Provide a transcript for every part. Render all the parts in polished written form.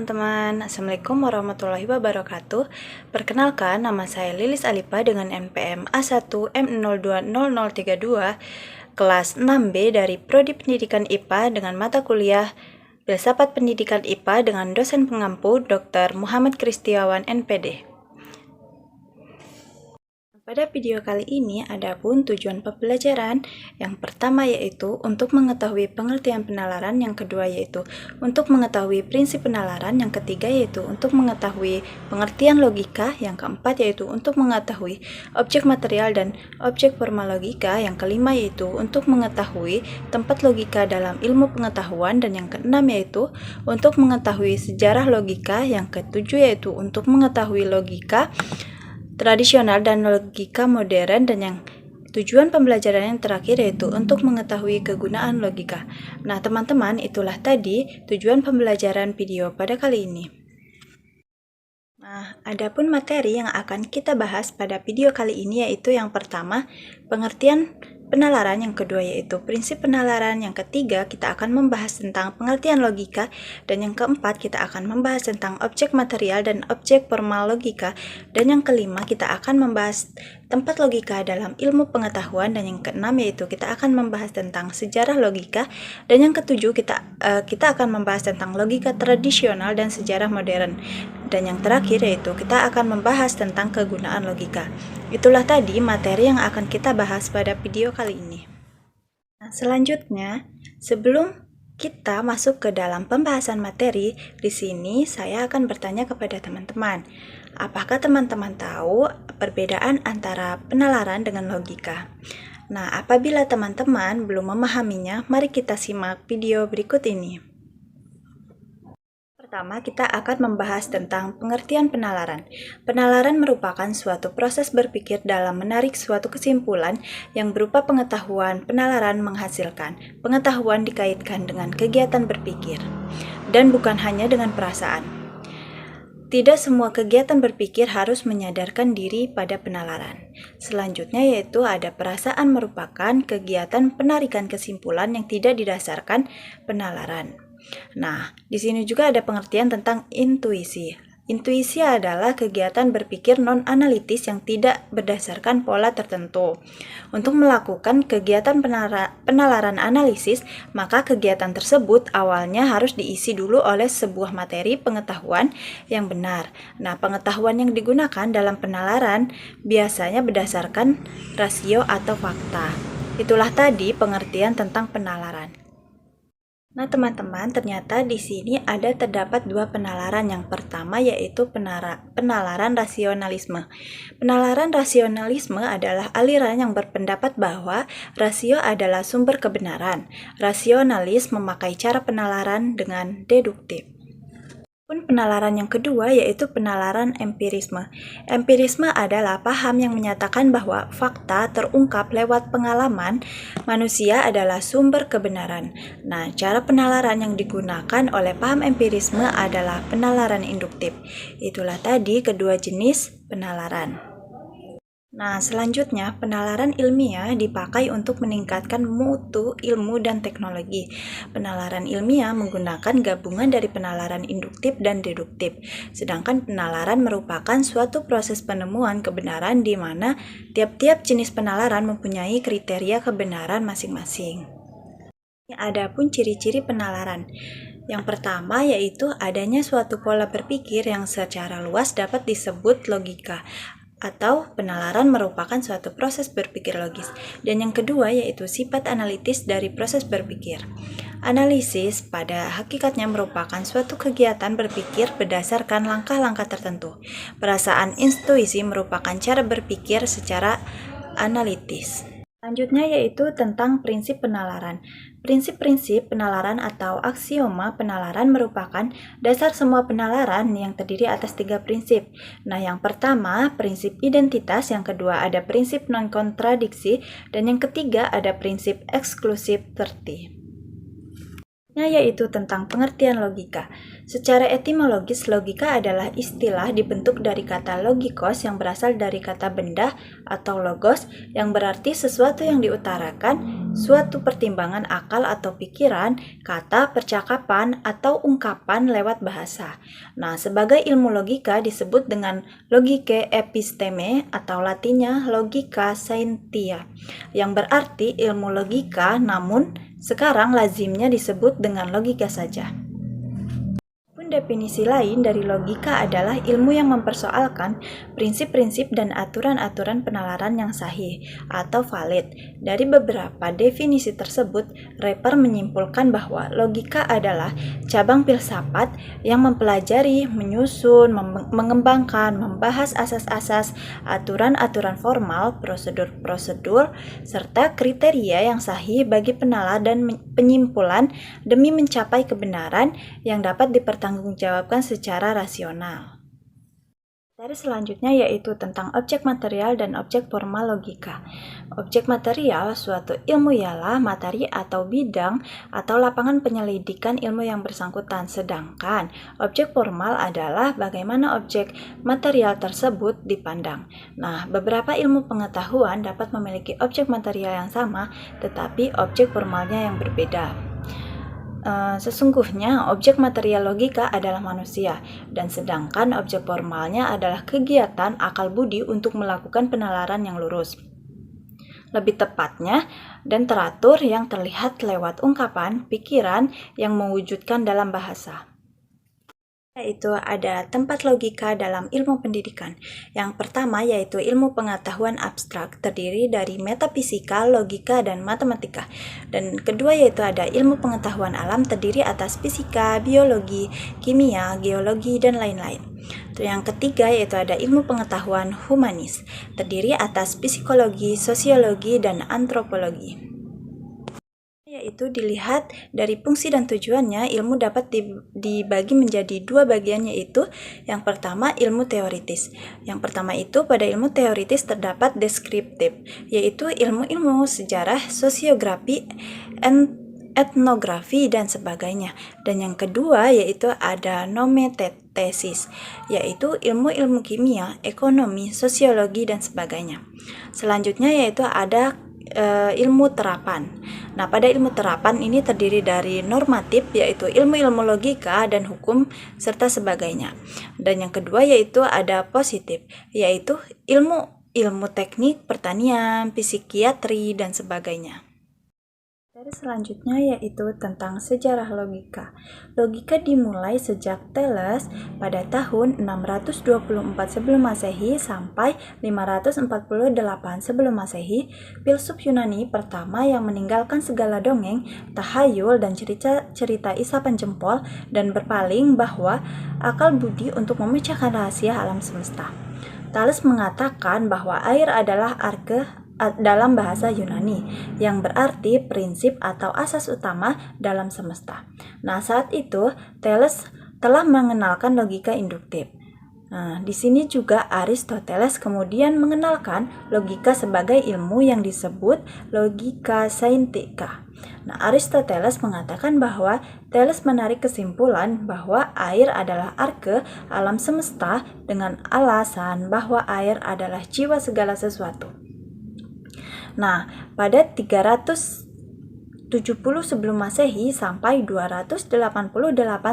teman-teman, Assalamualaikum warahmatullahi wabarakatuh. Perkenalkan, nama saya Lilis Alipa dengan NPM A1M020032, kelas 6B dari Prodi Pendidikan IPA dengan mata kuliah Filsafat Pendidikan IPA dengan dosen pengampu Dr. Muhammad Kristiawan NPD. Pada video kali ini, adapun tujuan pembelajaran yang pertama yaitu untuk mengetahui pengertian penalaran, yang kedua yaitu untuk mengetahui prinsip penalaran, yang ketiga yaitu untuk mengetahui pengertian logika, yang keempat yaitu untuk mengetahui objek material dan objek formal logika, yang kelima yaitu untuk mengetahui tempat logika dalam ilmu pengetahuan, dan yang keenam yaitu untuk mengetahui sejarah logika, yang ketujuh yaitu untuk mengetahui logika tradisional dan logika modern, dan yang tujuan pembelajaran yang terakhir yaitu untuk mengetahui kegunaan logika. Nah, teman-teman, itulah tadi tujuan pembelajaran video pada kali ini. Nah, adapun materi yang akan kita bahas pada video kali ini yaitu yang pertama, pengertian penalaran, yang kedua yaitu prinsip penalaran, yang ketiga kita akan membahas tentang pengertian logika, dan yang keempat kita akan membahas tentang objek material dan objek formal logika, dan yang kelima kita akan membahas tempat logika dalam ilmu pengetahuan, dan yang keenam yaitu kita akan membahas tentang sejarah logika, dan yang ketujuh kita akan membahas tentang logika tradisional dan sejarah modern, dan yang terakhir yaitu kita akan membahas tentang kegunaan logika. Itulah tadi materi yang akan kita bahas pada video kali ini. Nah, selanjutnya, sebelum kita masuk ke dalam pembahasan materi, di sini saya akan bertanya kepada teman-teman. Apakah teman-teman tahu perbedaan antara penalaran dengan logika? Nah, apabila teman-teman belum memahaminya, mari kita simak video berikut ini. Pertama, kita akan membahas tentang pengertian penalaran. Penalaran merupakan suatu proses berpikir dalam menarik suatu kesimpulan yang berupa pengetahuan. Penalaran menghasilkan pengetahuan dikaitkan dengan kegiatan berpikir, dan bukan hanya dengan perasaan. Tidak semua kegiatan berpikir harus menyadarkan diri pada penalaran. Selanjutnya yaitu ada perasaan, merupakan kegiatan penarikan kesimpulan yang tidak didasarkan penalaran. Nah, di sini juga ada pengertian tentang intuisi. Intuisi adalah kegiatan berpikir non-analitis yang tidak berdasarkan pola tertentu. Untuk melakukan kegiatan penalaran analisis, maka kegiatan tersebut awalnya harus diisi dulu oleh sebuah materi pengetahuan yang benar. Nah, pengetahuan yang digunakan dalam penalaran biasanya berdasarkan rasio atau fakta. Itulah tadi pengertian tentang penalaran. Nah, teman-teman, ternyata di sini terdapat dua penalaran. Yang pertama yaitu penalaran rasionalisme. Penalaran rasionalisme adalah aliran yang berpendapat bahwa rasio adalah sumber kebenaran. Rasionalis memakai cara penalaran dengan deduktif. Penalaran yang kedua yaitu penalaran empirisme. Empirisme adalah paham yang menyatakan bahwa fakta terungkap lewat pengalaman manusia adalah sumber kebenaran. Nah, cara penalaran yang digunakan oleh paham empirisme adalah penalaran induktif. Itulah tadi kedua jenis penalaran. Nah, selanjutnya penalaran ilmiah dipakai untuk meningkatkan mutu ilmu dan teknologi. Penalaran ilmiah menggunakan gabungan dari penalaran induktif dan deduktif. Sedangkan penalaran merupakan suatu proses penemuan kebenaran di mana tiap-tiap jenis penalaran mempunyai kriteria kebenaran masing-masing. Adapun ciri-ciri penalaran. Yang pertama yaitu adanya suatu pola berpikir yang secara luas dapat disebut logika, atau penalaran merupakan suatu proses berpikir logis. Dan yang kedua yaitu sifat analitis dari proses berpikir. Analisis pada hakikatnya merupakan suatu kegiatan berpikir berdasarkan langkah-langkah tertentu. Perasaan intuisi merupakan cara berpikir secara analitis. Selanjutnya yaitu tentang prinsip penalaran. Prinsip-prinsip penalaran atau aksioma penalaran merupakan dasar semua penalaran yang terdiri atas 3 prinsip. Nah, yang pertama prinsip identitas, yang kedua ada prinsip non-kontradiksi, dan yang ketiga ada prinsip eksklusif terti. Yaitu tentang pengertian logika. Secara etimologis, logika adalah istilah dibentuk dari kata logikos yang berasal dari kata benda atau logos yang berarti sesuatu yang diutarakan, suatu pertimbangan akal atau pikiran, kata, percakapan, atau ungkapan lewat bahasa. Nah, sebagai ilmu logika disebut dengan logike episteme atau latinnya logika scientia, yang berarti ilmu logika, namun sekarang lazimnya disebut dengan logika saja. Definisi lain dari logika adalah ilmu yang mempersoalkan prinsip-prinsip dan aturan-aturan penalaran yang sahih atau valid. Dari beberapa definisi tersebut, Reper menyimpulkan bahwa logika adalah cabang filsafat yang mempelajari, menyusun, mengembangkan, membahas asas-asas, aturan-aturan formal, prosedur-prosedur, serta kriteria yang sahih bagi penalar dan penyimpulan demi mencapai kebenaran yang dapat dipertanggungjawabkan secara rasional. Materi selanjutnya yaitu tentang objek material dan objek formal logika. Objek material suatu ilmu ialah materi atau bidang atau lapangan penyelidikan ilmu yang bersangkutan, sedangkan objek formal adalah bagaimana objek material tersebut dipandang. Nah, beberapa ilmu pengetahuan dapat memiliki objek material yang sama, tetapi objek formalnya yang berbeda. Sesungguhnya objek material logika adalah manusia, dan sedangkan objek formalnya adalah kegiatan akal budi untuk melakukan penalaran yang lurus. Lebih tepatnya, dan teratur yang terlihat lewat ungkapan, pikiran yang mewujudkan dalam bahasa. Yaitu ada tempat logika dalam ilmu pendidikan. Yang pertama yaitu ilmu pengetahuan abstrak, terdiri dari metafisika, logika, dan matematika. Dan kedua yaitu ada ilmu pengetahuan alam, terdiri atas fisika, biologi, kimia, geologi, dan lain-lain. Yang ketiga yaitu ada ilmu pengetahuan humanis, terdiri atas psikologi, sosiologi, dan antropologi. Yaitu dilihat dari fungsi dan tujuannya, ilmu dapat dibagi menjadi dua bagian, yaitu yang pertama ilmu teoritis. Yang pertama itu pada ilmu teoritis terdapat deskriptif, yaitu ilmu-ilmu sejarah, sosiografi, etnografi, dan sebagainya. Dan yang kedua yaitu ada nomotesis, yaitu ilmu-ilmu kimia, ekonomi, sosiologi, dan sebagainya. Selanjutnya yaitu ada ilmu terapan. Nah, pada ilmu terapan ini terdiri dari normatif, yaitu ilmu-ilmu logika dan hukum serta sebagainya. Dan yang kedua yaitu ada positif, yaitu ilmu teknik, pertanian, psikiatri, dan sebagainya. Materi selanjutnya yaitu tentang sejarah logika. Logika dimulai sejak Thales pada tahun 624 sebelum Masehi sampai 548 sebelum Masehi, filsuf Yunani pertama yang meninggalkan segala dongeng, tahayul, dan cerita isapan jempol dan berpaling bahwa akal budi untuk memecahkan rahasia alam semesta. Thales mengatakan bahwa air adalah arke dalam bahasa Yunani, yang berarti prinsip atau asas utama dalam semesta. Nah, saat itu Thales telah mengenalkan logika induktif. Nah, di sini juga Aristoteles kemudian mengenalkan logika sebagai ilmu yang disebut logika saintika. Nah, Aristoteles mengatakan bahwa Thales menarik kesimpulan bahwa air adalah arke alam semesta dengan alasan bahwa air adalah jiwa segala sesuatu. Nah, pada 370 sebelum Masehi sampai 288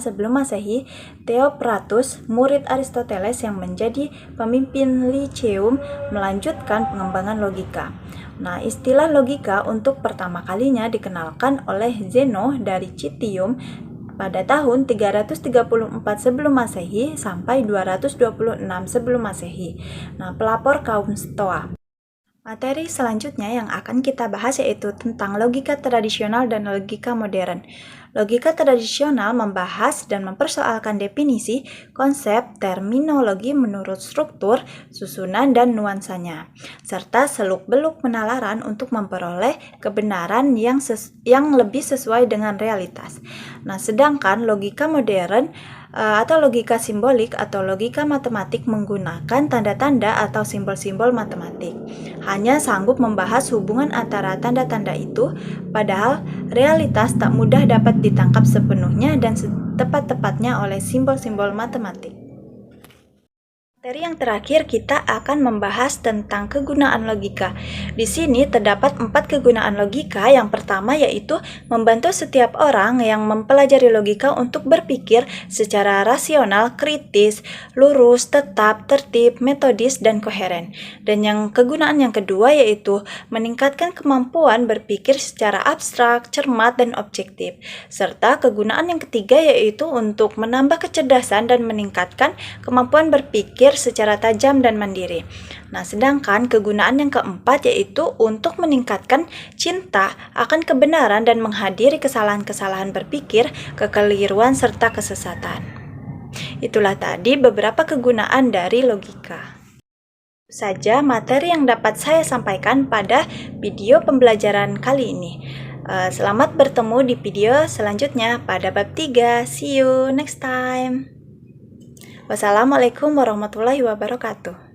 sebelum Masehi, Theophratus, murid Aristoteles yang menjadi pemimpin Lyceum, melanjutkan pengembangan logika. Nah, istilah logika untuk pertama kalinya dikenalkan oleh Zeno dari Citium pada tahun 334 sebelum Masehi sampai 226 sebelum Masehi. Nah, pelapor kaum Stoa. Materi selanjutnya yang akan kita bahas yaitu tentang logika tradisional dan logika modern. Logika tradisional membahas dan mempersoalkan definisi, konsep, terminologi menurut struktur, susunan, dan nuansanya, serta seluk-beluk penalaran untuk memperoleh kebenaran yang lebih sesuai dengan realitas. Nah, sedangkan logika modern atau logika simbolik atau logika matematik menggunakan tanda-tanda atau simbol-simbol matematik. Hanya sanggup membahas hubungan antara tanda-tanda itu, padahal realitas tak mudah dapat ditangkap sepenuhnya dan setepat-tepatnya oleh simbol-simbol matematik. Materi yang terakhir kita akan membahas tentang kegunaan logika. Di sini terdapat 4 kegunaan logika. Yang pertama yaitu membantu setiap orang yang mempelajari logika untuk berpikir secara rasional, kritis, lurus, tetap, tertib, metodis, dan koheren. Dan kegunaan yang kedua yaitu meningkatkan kemampuan berpikir secara abstrak, cermat, dan objektif. Serta kegunaan yang ketiga yaitu untuk menambah kecerdasan dan meningkatkan kemampuan berpikir secara tajam dan mandiri. Nah, sedangkan kegunaan yang keempat yaitu untuk meningkatkan cinta akan kebenaran dan menghadiri kesalahan-kesalahan berpikir, kekeliruan, serta kesesatan. Itulah tadi beberapa kegunaan dari logika. Saja materi yang dapat saya sampaikan pada video pembelajaran kali ini. Selamat bertemu di video selanjutnya pada bab 3. See you next time. Wassalamualaikum warahmatullahi wabarakatuh.